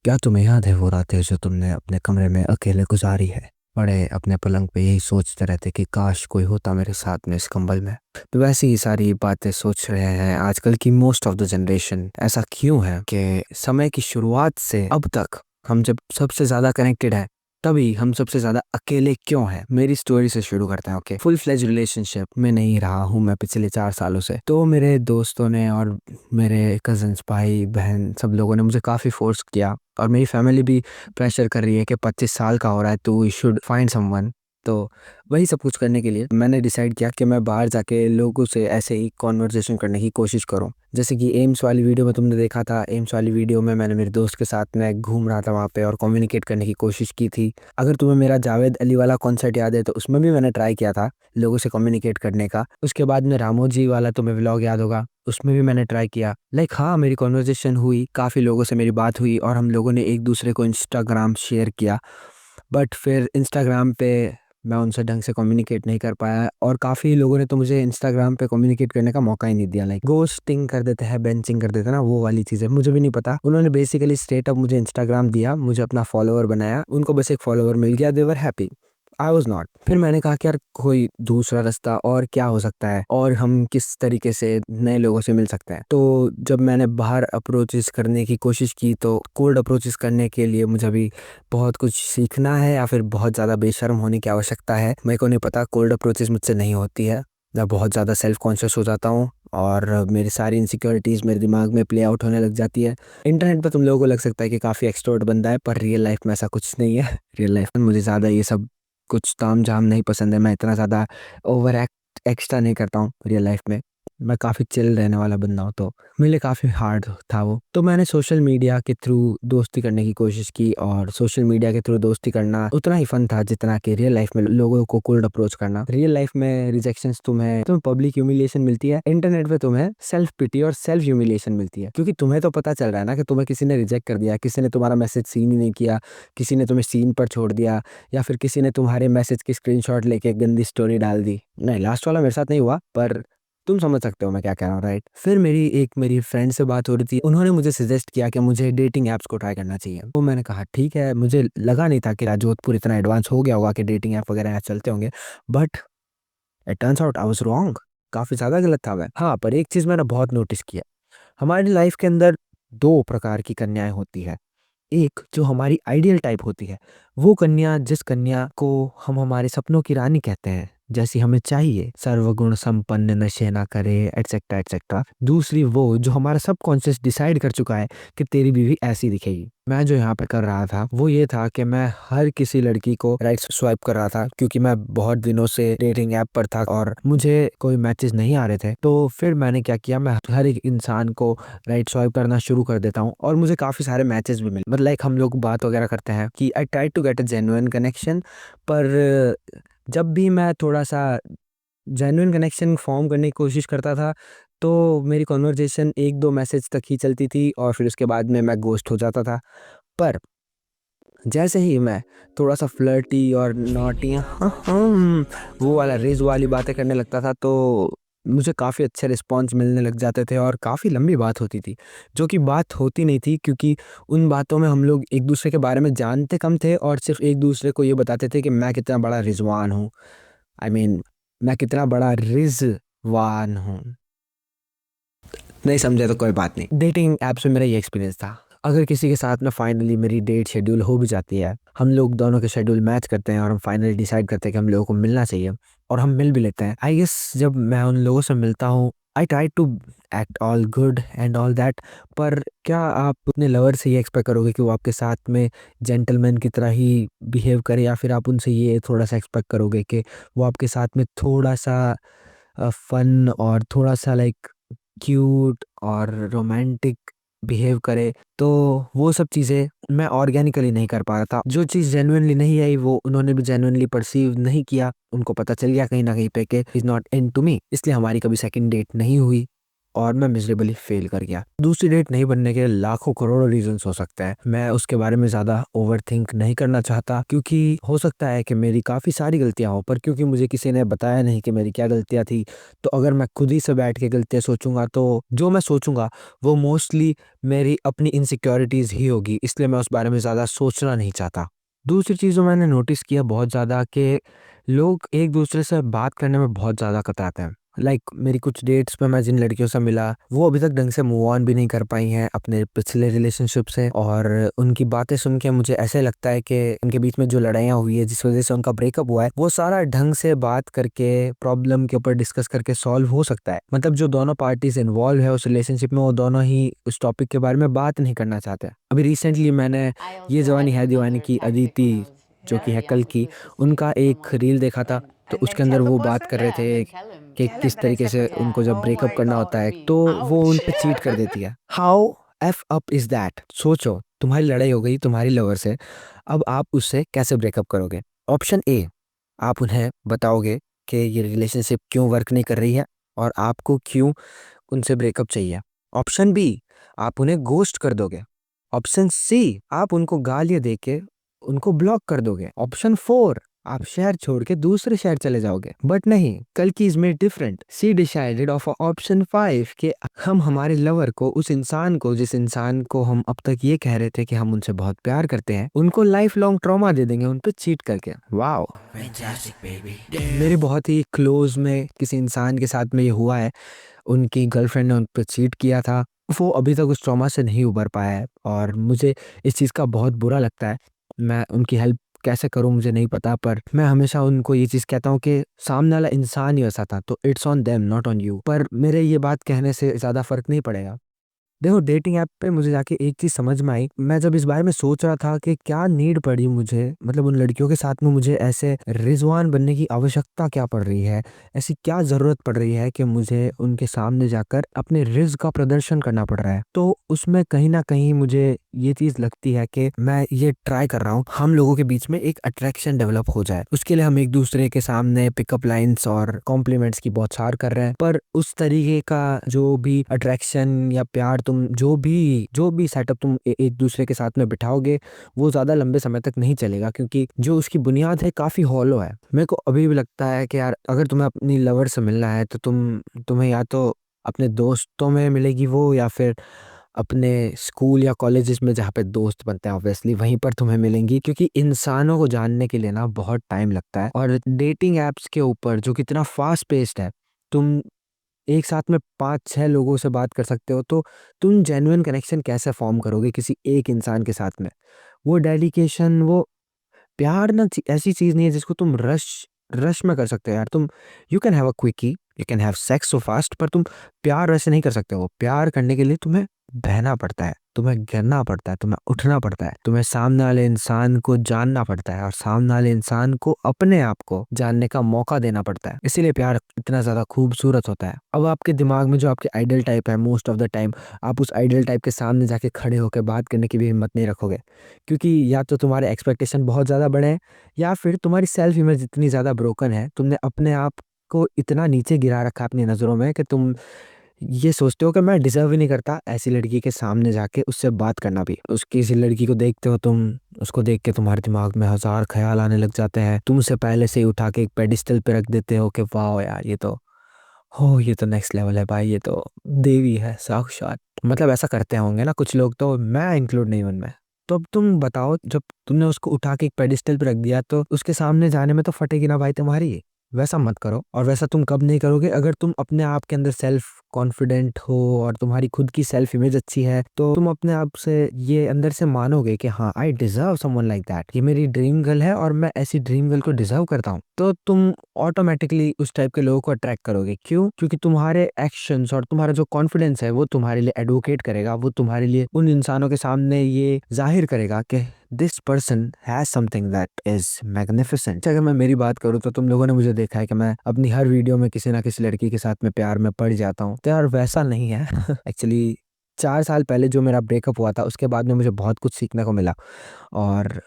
क्या तुम्हें याद है वो रातें जो तुमने अपने कमरे में अकेले गुजारी है? बड़े अपने पलंग पे यही सोचते रहते कि काश कोई होता मेरे साथ में इस कंबल में। तो वैसी ही सारी बातें सोच रहे हैं आजकल की मोस्ट ऑफ द जनरेशन। ऐसा क्यों है कि समय की शुरुआत से अब तक हम जब सबसे ज्यादा कनेक्टेड है, तभी हम सबसे ज्यादा अकेले क्यों हैं? मेरी स्टोरी से शुरू करते हैं। ओके, फुल फ्लेज रिलेशनशिप में नहीं रहा हूँ मैं पिछले 4 सालों से। तो मेरे दोस्तों ने और मेरे कजन्स, भाई बहन, सब लोगों ने मुझे काफ़ी फोर्स किया, और मेरी फैमिली भी प्रेशर कर रही है कि 25 साल का हो रहा है, तो यू शुड फाइंड समवन। तो वही सब कुछ करने के लिए मैंने डिसाइड किया कि मैं बाहर जाके लोगों से ऐसे ही कॉन्वर्जेशन करने की कोशिश करूं। जैसे कि एम्स वाली वीडियो में तुमने देखा था, एम्स वाली वीडियो में मैंने मेरे दोस्त के साथ में घूम रहा था वहाँ पे और कम्युनिकेट करने की कोशिश की थी। अगर तुम्हें मेरा जावेद अली वाला कॉन्सर्ट याद है, तो उसमें भी मैंने ट्राई किया था लोगों से कम्युनिकेट करने का। उसके बाद में रामोजी वाला तुम्हें व्लॉग याद होगा, उसमें भी मैंने ट्राई किया। हाँ, मेरी कॉन्वर्जेशन हुई, काफ़ी लोगों से मेरी बात हुई और हम लोगों ने एक दूसरे को इंस्टाग्राम शेयर किया। बट फिर इंस्टाग्राम पे मैं उनसे ढंग से कम्युनिकेट नहीं कर पाया, और काफ़ी लोगों ने तो मुझे इंस्टाग्राम पे कम्युनिकेट करने का मौका ही नहीं दिया। गोस्टिंग कर देते हैं, बेंचिंग कर देते हैं ना, वो वाली चीज़ें मुझे भी नहीं पता। उन्होंने बेसिकली स्ट्रेट अप मुझे इंस्टाग्राम दिया, मुझे अपना फॉलोअर बनाया, उनको बस एक फॉलोअर मिल गया, they were happy, I was not. फिर मैंने कहा कि यार कोई दूसरा रास्ता और क्या हो सकता है, और हम किस तरीके से नए लोगों से मिल सकते हैं। तो जब मैंने बाहर अप्रोचेस करने की कोशिश की, तो कोल्ड अप्रोचेस करने के लिए मुझे अभी बहुत कुछ सीखना है, या फिर बहुत ज़्यादा बेशर्म होने की आवश्यकता है। मेरे को नहीं पता, कोल्ड अप्रोचेस मुझसे नहीं होती है। मैं बहुत ज़्यादा सेल्फ कॉन्शियस हो जाता हूँ और मेरी सारी इनसिक्योरिटीज़ मेरे दिमाग में प्ले आउट होने लग जाती है। इंटरनेट पर तुम लोगों को लग सकता है कि काफ़ी एक्सट्रोवर्ट बंदा है, पर रियल लाइफ में ऐसा कुछ नहीं है। रियल लाइफ में मुझे ज़्यादा ये सब कुछ ताम-झाम नहीं पसंद है। मैं इतना ज़्यादा ओवर एक्स्ट्रा नहीं करता हूँ रियल लाइफ में। मैं काफ़ी चिल रहने वाला बंदा हूँ, तो मेरे लिए काफ़ी हार्ड था वो। तो मैंने सोशल मीडिया के थ्रू दोस्ती करने की कोशिश की, और सोशल मीडिया के थ्रू दोस्ती करना उतना ही फन था जितना कि रियल लाइफ में लोगों को कोल्ड अप्रोच करना। रियल लाइफ में रिजेक्शंस तुम्हें पब्लिक ह्यूमिलिएशन मिलती है, इंटरनेट पे तुम्हें सेल्फ पिटी और सेल्फ ह्यूमिलिएशन मिलती है, क्योंकि तुम्हें तो पता चल रहा है ना कि तुम्हें किसी ने रिजेक्ट कर दिया, किसी ने तुम्हारा मैसेज सीन ही नहीं किया, किसी ने तुम्हें सीन पर छोड़ दिया, या फिर किसी ने तुम्हारे मैसेज की स्क्रीनशॉट लेके एक गंदी स्टोरी डाल दी। नहीं, लास्ट वाला मेरे साथ नहीं हुआ, पर तुम समझ सकते हो मैं क्या कह रहा हूँ, राइट? फिर मेरी फ्रेंड से बात हो रही थी, उन्होंने मुझे सजेस्ट किया कि मुझे डेटिंग ऐप्स को ट्राई करना चाहिए। तो मैंने कहा ठीक है, मुझे लगा नहीं था कि जोधपुर इतना एडवांस हो गया होगा कि डेटिंग ऐप वगैरह यहाँ चलते होंगे, but it turns out I was wrong. काफ़ी ज़्यादा गलत था मैं। हाँ, पर एक चीज़ मैंने बहुत नोटिस किया, हमारी लाइफ के अंदर 2 प्रकार की कन्याएँ होती है। एक जो हमारी आइडियल टाइप होती है, वो कन्या जिस कन्या को हम हमारे सपनों की रानी कहते हैं, जैसी हमें चाहिए, सर्वगुण संपन्न, नशे ना करे, एटसेट्रा एटसेट्रा। दूसरी वो जो हमारा सबकॉन्शियस डिसाइड कर चुका है कि तेरी बीवी ऐसी दिखेगी। मैं जो यहाँ पे कर रहा था वो ये था कि मैं हर किसी लड़की को राइट स्वाइप कर रहा था, क्योंकि मैं बहुत दिनों से डेटिंग ऐप पर था और मुझे कोई मैचेस नहीं आ रहे थे। तो फिर मैंने क्या किया, मैं हर एक इंसान को राइट स्वाइप करना शुरू कर देता हूँ, और मुझे काफ़ी सारे मैचेस भी मिले। मतलब हम लोग बात वगैरह करते हैं कि I try to get a genuine connection, पर जब भी मैं थोड़ा सा जेन्युइन कनेक्शन फॉर्म करने की कोशिश करता था, तो मेरी कॉन्वर्जेशन 1-2 मैसेज तक ही चलती थी, और फिर उसके बाद में मैं घोस्ट हो जाता था। पर जैसे ही मैं थोड़ा सा फ्लर्टी और नॉटी वो वाला रेज़ वाली बातें करने लगता था, तो मुझे काफ़ी अच्छे रिस्पॉन्स मिलने लग जाते थे, और काफ़ी लंबी बात होती थी, जो कि बात होती नहीं थी, क्योंकि उन बातों में हम लोग एक दूसरे के बारे में जानते कम थे और सिर्फ एक दूसरे को ये बताते थे कि मैं कितना बड़ा रिज़वान हूँ। आई मीन मैं कितना बड़ा रिज़वान हूँ। नहीं समझे तो कोई बात नहीं। डेटिंग ऐप्स में मेरा ये एक्सपीरियंस था। अगर किसी के साथ में फाइनली मेरी डेट शेड्यूल हो भी जाती है, हम लोग दोनों के शेड्यूल मैच करते हैं और हम फाइनली डिसाइड करते हैं कि हम लोगों को मिलना चाहिए, और हम मिल भी लेते हैं। आई गेस जब मैं उन लोगों से मिलता हूँ, I try to act all good and all that, पर क्या आप अपने लवर से ये एक्सपेक्ट करोगे कि वो आपके साथ में जेंटलमैन की तरह ही बिहेव करे, या फिर आप उनसे ये थोड़ा सा एक्सपेक्ट करोगे कि वो आपके साथ में थोड़ा सा फन और थोड़ा सा क्यूट और रोमांटिक बिहेव करे? तो वो सब चीज़ें मैं ऑर्गेनिकली नहीं कर पा रहा था। जो चीज़ जेन्युइनली नहीं आई, वो उन्होंने भी जेन्युइनली परसीव नहीं किया। उनको पता चल गया कहीं न कहीं पे कि he is not into me, इसलिए हमारी कभी सेकंड डेट नहीं हुई। और मैं मिजरेबली फेल कर गया। दूसरी डेट नहीं बनने के लाखों करोड़ों रीजंस हो सकते हैं। मैं उसके बारे में ज़्यादा ओवर थिंक नहीं करना चाहता, क्योंकि हो सकता है कि मेरी काफ़ी सारी गलतियां हो, पर क्योंकि मुझे किसी ने बताया नहीं कि मेरी क्या गलतियां थी, तो अगर मैं खुद ही से बैठ के गलतियां सोचूंगा तो जो मैं सोचूंगा वो मोस्टली मेरी अपनी इनसिक्योरिटीज़ ही होगी, इसलिए मैं उस बारे में ज़्यादा सोचना नहीं चाहता। दूसरी चीज़ जो मैंने नोटिस किया बहुत ज़्यादा कि लोग एक दूसरे से बात करने में बहुत ज़्यादा कतराते हैं। मेरी कुछ डेट्स पे मैं जिन लड़कियों से मिला वो अभी तक ढंग से मूव ऑन भी नहीं कर पाई हैं अपने पिछले रिलेशनशिप से, और उनकी बातें सुन के मुझे ऐसे लगता है कि उनके बीच में जो लड़ाइयाँ हुई है जिस वजह से उनका ब्रेकअप हुआ है वो सारा ढंग से बात करके प्रॉब्लम के ऊपर डिस्कस करके सॉल्व हो सकता है। मतलब जो दोनों पार्टीज इन्वॉल्व है उस रिलेशनशिप में वो दोनों ही उस टॉपिक के बारे में बात नहीं करना चाहते। अभी रिसेंटली मैंने ये जवानी है दीवानी की अदिति जो कि है कल की, उनका एक रील देखा था। तो उसके अंदर वो बात कर रहे थे कि किस तरीके से उनको जब ब्रेकअप करना होता है तो वो उन पे चीट कर देती है। How F up is that? सोचो, तुम्हारी लड़ाई हो गई तुम्हारी लवर से, अब आप उससे कैसे ब्रेकअप करोगे? ऑप्शन ए, आप उन्हें बताओगे कि ये रिलेशनशिप क्यों वर्क नहीं कर रही है और आपको क्यों उनसे ब्रेकअप चाहिए। ऑप्शन बी, आप उन्हें गोस्ट कर दोगे। ऑप्शन सी, आप उनको गालियां देके उनको ब्लॉक कर दोगे। ऑप्शन फोर, आप शहर छोड़ के दूसरे शहर चले जाओगे। बट नहीं, कल की is made different. She decided of option five कि हम हमारे लवर को, उस इंसान को जिस इंसान को हम अब तक ये कह रहे थे कि हम उनसे बहुत प्यार करते हैं, उनको लाइफ लॉन्ग ट्रॉमा दे देंगे उन पे चीट करके। वाओ, मेरे बहुत ही क्लोज में किसी इंसान के साथ में ये हुआ है। उनकी गर्लफ्रेंड ने उन पर चीट किया था। वो अभी तक उस ट्रॉमा से नहीं उबर पाया है और मुझे इस चीज़ का बहुत बुरा लगता है। मैं उनकी हेल्प कैसे करूं मुझे नहीं पता, पर मैं हमेशा उनको ये चीज़ कहता हूँ कि सामने वाला इंसान ही वैसा था, तो it's on them not on you. पर मेरे ये बात कहने से ज़्यादा फर्क नहीं पड़ेगा। देखो, डेटिंग ऐप पे मुझे जाके एक चीज समझ में आई। मैं जब इस बारे में सोच रहा था कि क्या नीड पड़ी मुझे, मतलब उन लड़कियों के साथ में मुझे ऐसे रिजवान बनने की आवश्यकता क्या पड़ रही है, ऐसी क्या जरूरत पड़ रही है कि मुझे उनके सामने जाकर अपने रिज का प्रदर्शन करना पड़ रहा है। तो उसमें कहीं ना कहीं मुझे ये चीज लगती है कि मैं ये ट्राई कर रहा हूँ हम लोगों के बीच में एक अट्रैक्शन डेवलप हो जाए। उसके लिए हम एक दूसरे के सामने पिकअप लाइंस और कॉम्प्लीमेंट्स की बौछार कर रहे हैं, पर उस तरीके का जो भी अट्रैक्शन या प्यार तुम जो भी सेटअप तुम एक दूसरे के साथ में बिठाओगे वो ज्यादा लंबे समय तक नहीं चलेगा, क्योंकि जो उसकी बुनियाद है काफी हॉलो है। मेरे को अभी भी लगता है कि यार अगर तुम्हें अपनी लवर से मिलना है तो तुम्हें या तो अपने दोस्तों में मिलेगी वो, या फिर अपने स्कूल या कॉलेजेस में जहाँ पे दोस्त बनते हैं ऑब्वियसली वहीं पर तुम्हें मिलेंगी, क्योंकि इंसानों को जानने के लिए ना बहुत टाइम लगता है। और डेटिंग एप्स के ऊपर जो कितना फास्ट पेस्ड है, तुम एक साथ में 5-6 लोगों से बात कर सकते हो, तो तुम जेन्युइन कनेक्शन कैसे फॉर्म करोगे किसी एक इंसान के साथ में? वो डेडिकेशन, वो प्यार ना ऐसी चीज नहीं है जिसको तुम रश रश में कर सकते हो यार। तुम you can have a quickie, you can have sex so fast, पर तुम प्यार वैसे नहीं कर सकते हो। प्यार करने के लिए तुम्हें बहना पड़ता है, तुम्हें गिरना पड़ता है, तुम्हें उठना पड़ता है, तुम्हें सामने वाले इंसान को जानना पड़ता है और सामने वाले इंसान को अपने आप को जानने का मौका देना पड़ता है। इसीलिए प्यार इतना ज्यादा खूबसूरत होता है। अब आपके दिमाग में जो आपके आइडल टाइप है, मोस्ट ऑफ द टाइम आप उस आइडल टाइप के सामने जाके खड़े होकर बात करने की भी हिम्मत नहीं रखोगे, क्योंकि या तो तुम्हारे एक्सपेक्टेशन बहुत ज़्यादा बड़े हैं, या फिर तुम्हारी सेल्फ इमेज इतनी ज़्यादा ब्रोकन है, तुमने अपने आप को इतना नीचे गिरा रखा है अपनी नज़रों में कि तुम ये सोचते हो कि मैं डिजर्व ही नहीं करता ऐसी लड़की के सामने जाके उससे बात करना भी। उस किसी लड़की को देखते हो तुम, उसको देख के तुम्हारे दिमाग में हजार ख्याल आने लग जाते हैं, तुम उसे पहले से ही उठा के एक पेडिस्टल पे रख देते हो कि वाह यार ये तो नेक्स्ट लेवल है भाई, ये तो देवी है साक्षात। मतलब ऐसा करते होंगे ना कुछ लोग, तो मैं इंक्लूड नहीं हूं उनमें। तो अब तुम बताओ, जब तुमने उसको उठा के एक पेडिस्टल पे रख दिया तो उसके सामने जाने में तो फटेगी ना भाई तुम्हारी। वैसा मत करो। और वैसा तुम कब नहीं करोगे? अगर तुम अपने आप के अंदर सेल्फ कॉन्फिडेंट हो और तुम्हारी खुद की सेल्फ इमेज अच्छी है, तो तुम अपने आप से ये अंदर से मानोगे कि हाँ, I deserve someone like that, ये मेरी ड्रीम गर्ल है और मैं ऐसी ड्रीम गर्ल को डिजर्व करता हूँ। तो तुम ऑटोमेटिकली उस टाइप के लोगों को अट्रैक्ट करोगे। क्यों? क्योंकि तुम्हारे एक्शंस और तुम्हारा जो कॉन्फिडेंस है वो तुम्हारे लिए एडवोकेट करेगा, वो तुम्हारे लिए उन इंसानों के सामने ये जाहिर करेगा कि this person has something that is magnificent. अगर मैं मेरी बात करूँ तो तुम लोगों ने मुझे देखा है कि मैं अपनी हर वीडियो में किसी ना किसी लड़की के साथ में प्यार में पड़ जाता हूँ। तो यार वैसा नहीं है एक्चुअली 4 साल पहले जो मेरा ब्रेकअप हुआ था उसके बाद में मुझे बहुत कुछ सीखने को मिला। और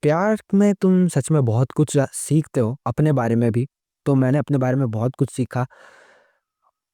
प्यार में तुम सच में बहुत कुछ सीखते हो अपने बारे में भी। तो मैंने अपने बारे में बहुत कुछ सीखा।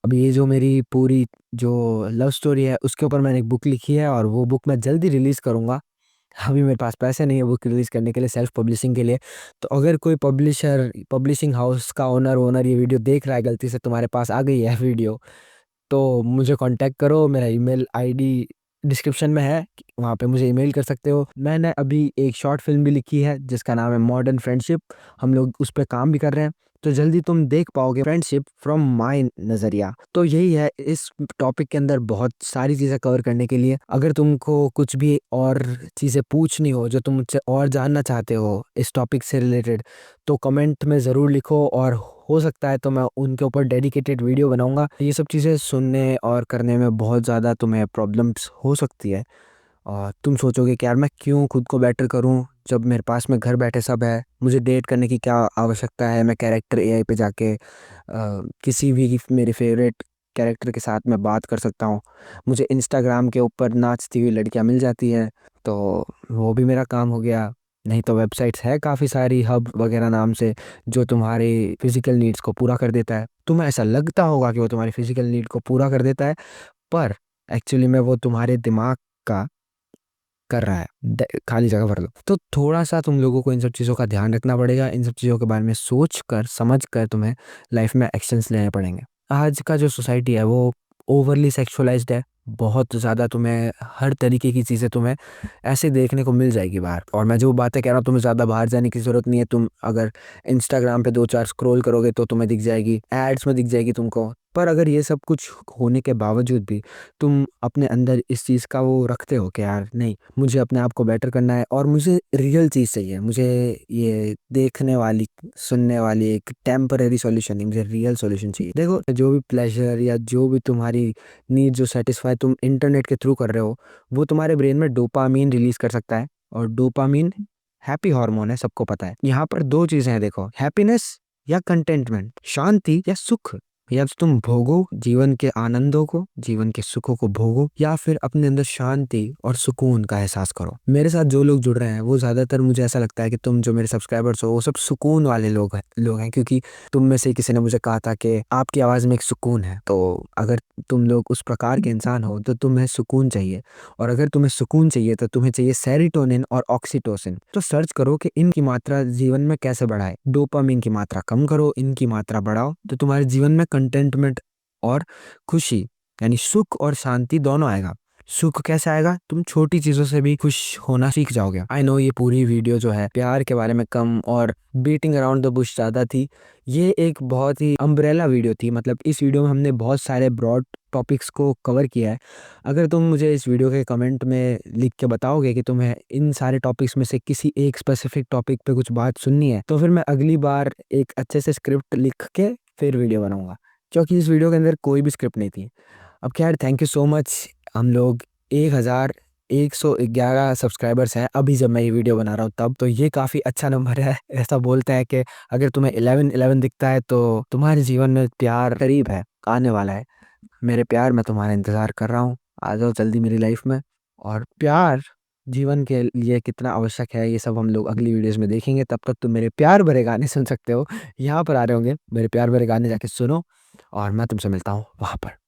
अभी ये जो मेरी पूरी जो लव स्टोरी है उसके ऊपर मैंने एक बुक लिखी है और वो बुक मैं जल्दी रिलीज़ करूँगा। अभी मेरे पास पैसे नहीं है बुक रिलीज़ करने के लिए, सेल्फ पब्लिशिंग के लिए। तो अगर कोई पब्लिशर, पब्लिशिंग हाउस का ओनर ये वीडियो देख रहा है, गलती से तुम्हारे पास आ गई है वीडियो, तो मुझे कांटेक्ट करो। मेरा ईमेल आईडी डिस्क्रिप्शन में है, वहाँ पे मुझे ईमेल कर सकते हो। मैंने अभी एक शॉर्ट फिल्म भी लिखी है जिसका नाम है मॉडर्न फ्रेंडशिप। हम लोग उस पे काम भी कर रहे हैं, तो जल्दी तुम देख पाओगे फ्रेंडशिप फ्रॉम माय नज़रिया। तो यही है, इस टॉपिक के अंदर बहुत सारी चीज़ें कवर करने के लिए। अगर तुमको कुछ भी और चीज़ें पूछनी हो, जो तुम मुझसे और जानना चाहते हो इस टॉपिक से रिलेटेड, तो कमेंट में ज़रूर लिखो और हो सकता है तो मैं उनके ऊपर डेडिकेटेड वीडियो बनाऊंगा। ये सब चीज़ें सुनने और करने में बहुत ज़्यादा तुम्हें प्रॉब्लम्स हो सकती है और तुम सोचोगे कि यार मैं क्यों खुद को बेटर करूं जब मेरे पास में घर बैठे सब है। मुझे डेट करने की क्या आवश्यकता है, मैं कैरेक्टर एआई पे जाके किसी भी मेरे फेवरेट कैरेक्टर के साथ मैं बात कर सकता हूँ। मुझे इंस्टाग्राम के ऊपर नाचती हुई लड़कियाँ मिल जाती हैं, तो वो भी मेरा काम हो गया। नहीं तो वेबसाइट्स है काफ़ी सारी, हब वगैरह नाम से, जो तुम्हारी फिजिकल नीड्स को पूरा कर देता है। तुम्हें ऐसा लगता होगा कि वो तुम्हारी फिजिकल नीड को पूरा कर देता है, पर एक्चुअली में वो तुम्हारे दिमाग का कर रहा है, खाली जगह भर लो। तो थोड़ा सा तुम लोगों को इन सब चीज़ों का ध्यान रखना पड़ेगा। इन सब चीज़ों के बारे में सोच कर समझ कर तुम्हें लाइफ में एक्शंस लेने पड़ेंगे। आज का जो सोसाइटी है वो ओवरली सेक्सुअलाइज्ड है। बहुत ज़्यादा तुम्हें हर तरीके की चीज़ें तुम्हें ऐसे देखने को मिल जाएगी बाहर। और मैं जो बातें कह रहा हूँ, तुम्हें ज़्यादा बाहर जाने की ज़रूरत नहीं है। तुम अगर इंस्टाग्राम पे 2-4 स्क्रॉल करोगे तो तुम्हें दिख जाएगी, एड्स में दिख जाएगी तुमको। पर अगर ये सब कुछ होने के बावजूद भी तुम अपने अंदर इस चीज़ का वो रखते हो कि यार नहीं, मुझे अपने आप को बेटर करना है और मुझे रियल चीज़ चाहिए, मुझे ये देखने वाली सुनने वाली एक टेम्पररी सॉल्यूशन नहीं, मुझे रियल सॉल्यूशन चाहिए। देखो, जो भी प्लेजर या जो भी तुम्हारी नीड जो सेटिस्फाई तुम इंटरनेट के थ्रू कर रहे हो, वो तुम्हारे ब्रेन में डोपामीन रिलीज कर सकता है। और डोपामीन हैप्पी हार्मोन है, सबको पता है। यहाँ पर दो चीजें हैं, देखो, हैप्पीनेस या कंटेंटमेंट, शांति या सुख। या तो तुम भोगो जीवन के आनंदों को, जीवन के सुखों को भोगो, या फिर अपने अंदर शांति और सुकून का एहसास करो। मेरे साथ जो लोग जुड़ रहे हैं वो ज्यादातर, मुझे ऐसा लगता है कि तुम जो मेरे सब्सक्राइबर्स हो वो सब सुकून वाले लोग हैं, क्योंकि तुम में से किसी ने मुझे कहा था कि आपकी आवाज में एक सुकून है। तो अगर तुम लोग उस प्रकार के इंसान हो तो तुम्हें सुकून चाहिए, और अगर तुम्हें सुकून चाहिए तो तुम्हें चाहिए सेरोटोनिन और ऑक्सीटोसिन। तो सर्च करो कि इनकी मात्रा जीवन में कैसे बढ़ाए। डोपामिन की मात्रा कम करो, इनकी मात्रा बढ़ाओ, तो तुम्हारे जीवन में कंटेंटमेंट और खुशी, यानी सुख और शांति दोनों आएगा। सुख कैसे आएगा? तुम छोटी चीजों से भी खुश होना सीख जाओगे। आई नो ये पूरी वीडियो जो है प्यार के बारे में कम और बीटिंग अराउंड द बुश ज्यादा थी। ये एक बहुत ही अम्ब्रेला वीडियो थी, मतलब इस वीडियो में हमने बहुत सारे ब्रॉड टॉपिक्स को कवर किया है। अगर तुम मुझे इस वीडियो के कमेंट में लिख के बताओगे कि तुम्हें इन सारे टॉपिक्स में से किसी एक स्पेसिफिक टॉपिक पे कुछ बात सुननी है, तो फिर मैं अगली बार एक अच्छे से स्क्रिप्ट लिख के फिर वीडियो बनाऊंगा, क्योंकि इस वीडियो के अंदर कोई भी स्क्रिप्ट नहीं थी। अब खैर, थैंक यू सो मच। हम लोग 1111 सब्सक्राइबर्स हैं अभी, जब मैं ये वीडियो बना रहा हूँ तब। तो ये काफ़ी अच्छा नंबर है। ऐसा बोलते हैं कि अगर तुम्हें 11-11 दिखता है तो तुम्हारे जीवन में प्यार करीब है, आने वाला है। मेरे प्यार, मैं तुम्हारा इंतज़ार कर रहा हूँ, आ जाओ जल्दी मेरी लाइफ में। और प्यार जीवन के लिए कितना आवश्यक है ये सब हम लोग अगली वीडियोस में देखेंगे। तब तक तुम मेरे प्यार भरे गाने सुन सकते हो, यहाँ पर आ रहे होंगे, मेरे प्यार भरे गाने जाके सुनो, और मैं तुमसे मिलता हूँ वहाँ पर।